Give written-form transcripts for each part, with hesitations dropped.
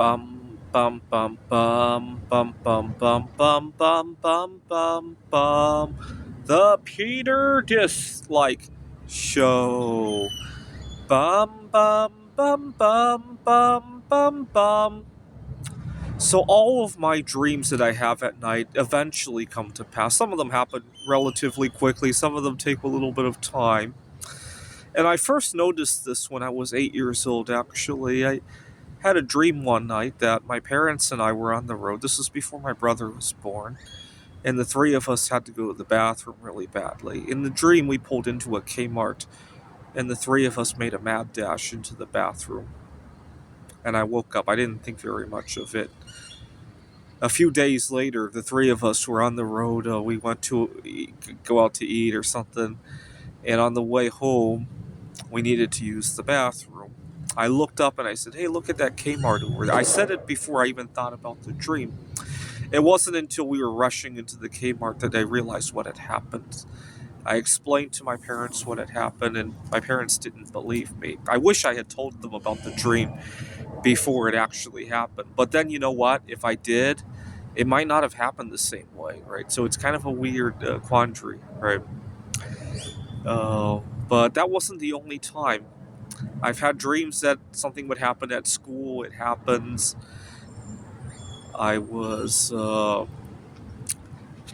Bum bum bum bum bum bum bum bum bum bum bum bum. The Peter Dislike Show. Bum bum bum bum bum bum bum. So all of my dreams that I have at night eventually come to pass. Some of them happen relatively quickly, some of them take a little bit of time. And I first noticed this when I was 8 years old, actually. I had a dream one night that my parents and I were on the road. This was before my brother was born. And the three of us had to go to the bathroom really badly. In the dream, we pulled into a Kmart, and the three of us made a mad dash into the bathroom. And I woke up. I didn't think very much of it. A few days later, the three of us were on the road. We went to go out to eat or something. And on the way home, we needed to use the bathroom. I looked up and I said, "Hey, look at that Kmart over there." I said it before I even thought about the dream. It wasn't until we were rushing into the Kmart that I realized what had happened. I explained to my parents what had happened, and my parents didn't believe me. I wish I had told them about the dream before it actually happened. But then, you know what? If I did, it might not have happened the same way, right? So it's kind of a weird quandary, right? But that wasn't the only time. I've had dreams that something would happen at school. It happens. I was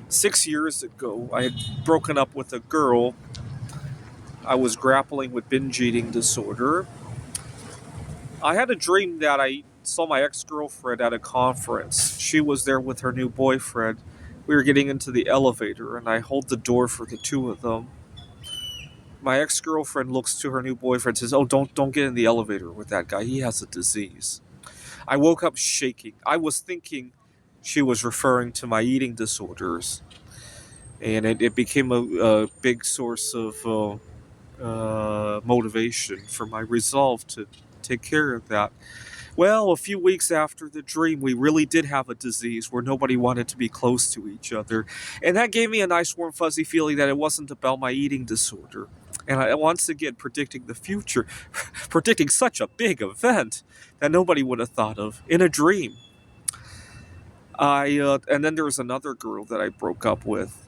6 years ago. I had broken up with a girl. I was grappling with binge eating disorder. I had a dream that I saw my ex-girlfriend at a conference. She was there with her new boyfriend. We were getting into the elevator, and I hold the door for the two of them. My ex-girlfriend looks to her new boyfriend and says, "Oh, don't get in the elevator with that guy. He has a disease." I woke up shaking. I was thinking she was referring to my eating disorders, and it became a big source of motivation for my resolve to take care of that. Well, a few weeks after the dream, we really did have a disease where nobody wanted to be close to each other. And that gave me a nice warm fuzzy feeling that it wasn't about my eating disorder. And I, once again, predicting the future, predicting such a big event that nobody would have thought of in a dream. And then there was another girl that I broke up with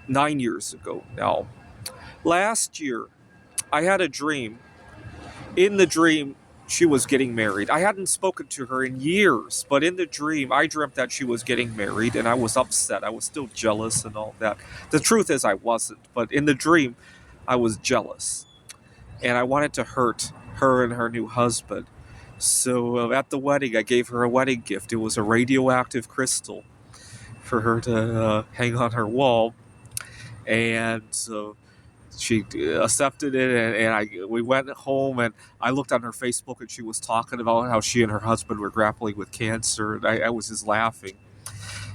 9 years ago now. Last year, I had a dream. In the dream, she was getting married. I hadn't spoken to her in years, but in the dream, I dreamt that she was getting married, and I was upset. I was still jealous and all that. The truth is, I wasn't, but in the dream, I was jealous, and I wanted to hurt her and her new husband. So at the wedding, I gave her a wedding gift. It was a radioactive crystal for her to hang on her wall, and so she accepted it, and we went home, and I looked on her Facebook, and she was talking about how she and her husband were grappling with cancer, and I was just laughing.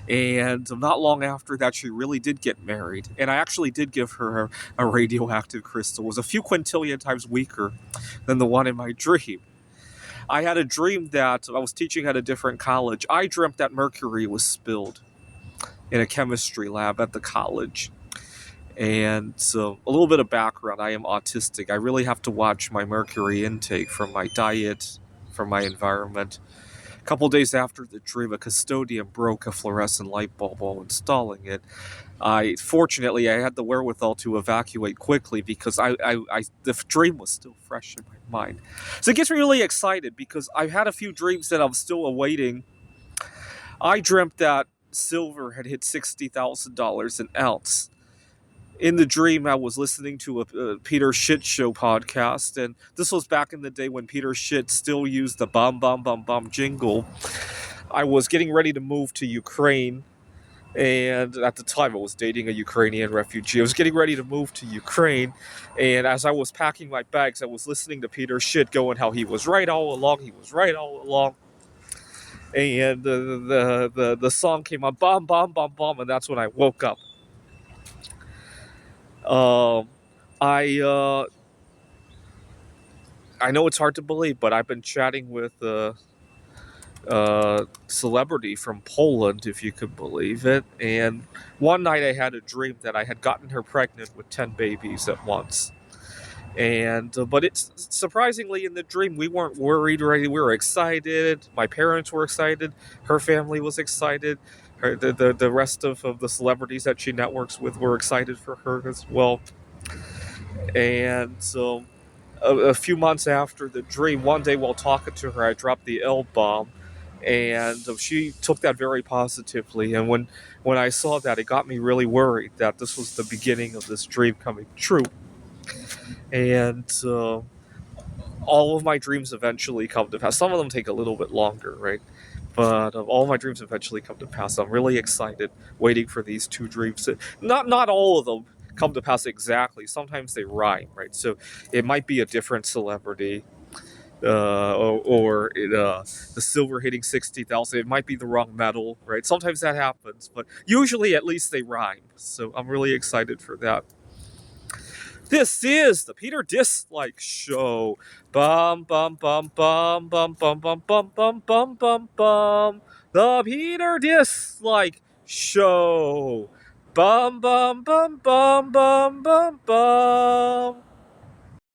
And not long after that, she really did get married, and I actually did give her a radioactive crystal. It was a few quintillion times weaker than the one in my dream. I had a dream that I was teaching at a different college. I dreamt that mercury was spilled in a chemistry lab at the college. And so, a little bit of background: I am autistic. I really have to watch my mercury intake from my diet, from my environment. A couple days after the dream, a custodian broke a fluorescent light bulb while installing it. Fortunately, I had the wherewithal to evacuate quickly because the dream was still fresh in my mind. So it gets me really excited because I've had a few dreams that I'm still awaiting. I dreamt that silver had hit $60,000 an ounce. In the dream, I was listening to a Peter Schitt show podcast, and this was back in the day when Peter Schitt still used the "bum bum bum bum" jingle. I was getting ready to move to Ukraine, and at the time I was dating a Ukrainian refugee. I was getting ready to move to Ukraine, and as I was packing my bags, I was listening to Peter Schitt going how he was right all along, he was right all along. And the song came on, "Bum bum bum bum," and that's when I woke up. Um, I I know it's hard to believe, but I've been chatting with a celebrity from Poland, if you could believe it. And one night I had a dream that I had gotten her pregnant with 10 babies at once. And but it's surprisingly in the dream we weren't worried or anything. We were excited. My parents were excited. Her family was excited. The rest of the celebrities that she networks with were excited for her as well. And so a few months after the dream, one day while talking to her, I dropped the L bomb, and she took that very positively. And when I saw that, it got me really worried that this was the beginning of this dream coming true. And all of my dreams eventually come to pass. Some of them take a little bit longer, right? But all my dreams eventually come to pass. I'm really excited, waiting for these two dreams. Not all of them come to pass exactly. Sometimes they rhyme, right? So it might be a different celebrity, or the silver hitting 60,000. It might be the wrong medal, right? Sometimes that happens, but usually at least they rhyme. So I'm really excited for that. This is the Peter Dislike Show. Bum bum bum bum bum bum bum bum bum bum bum bum. The Peter Dislike Show. Bum bum bum bum bum bum bum.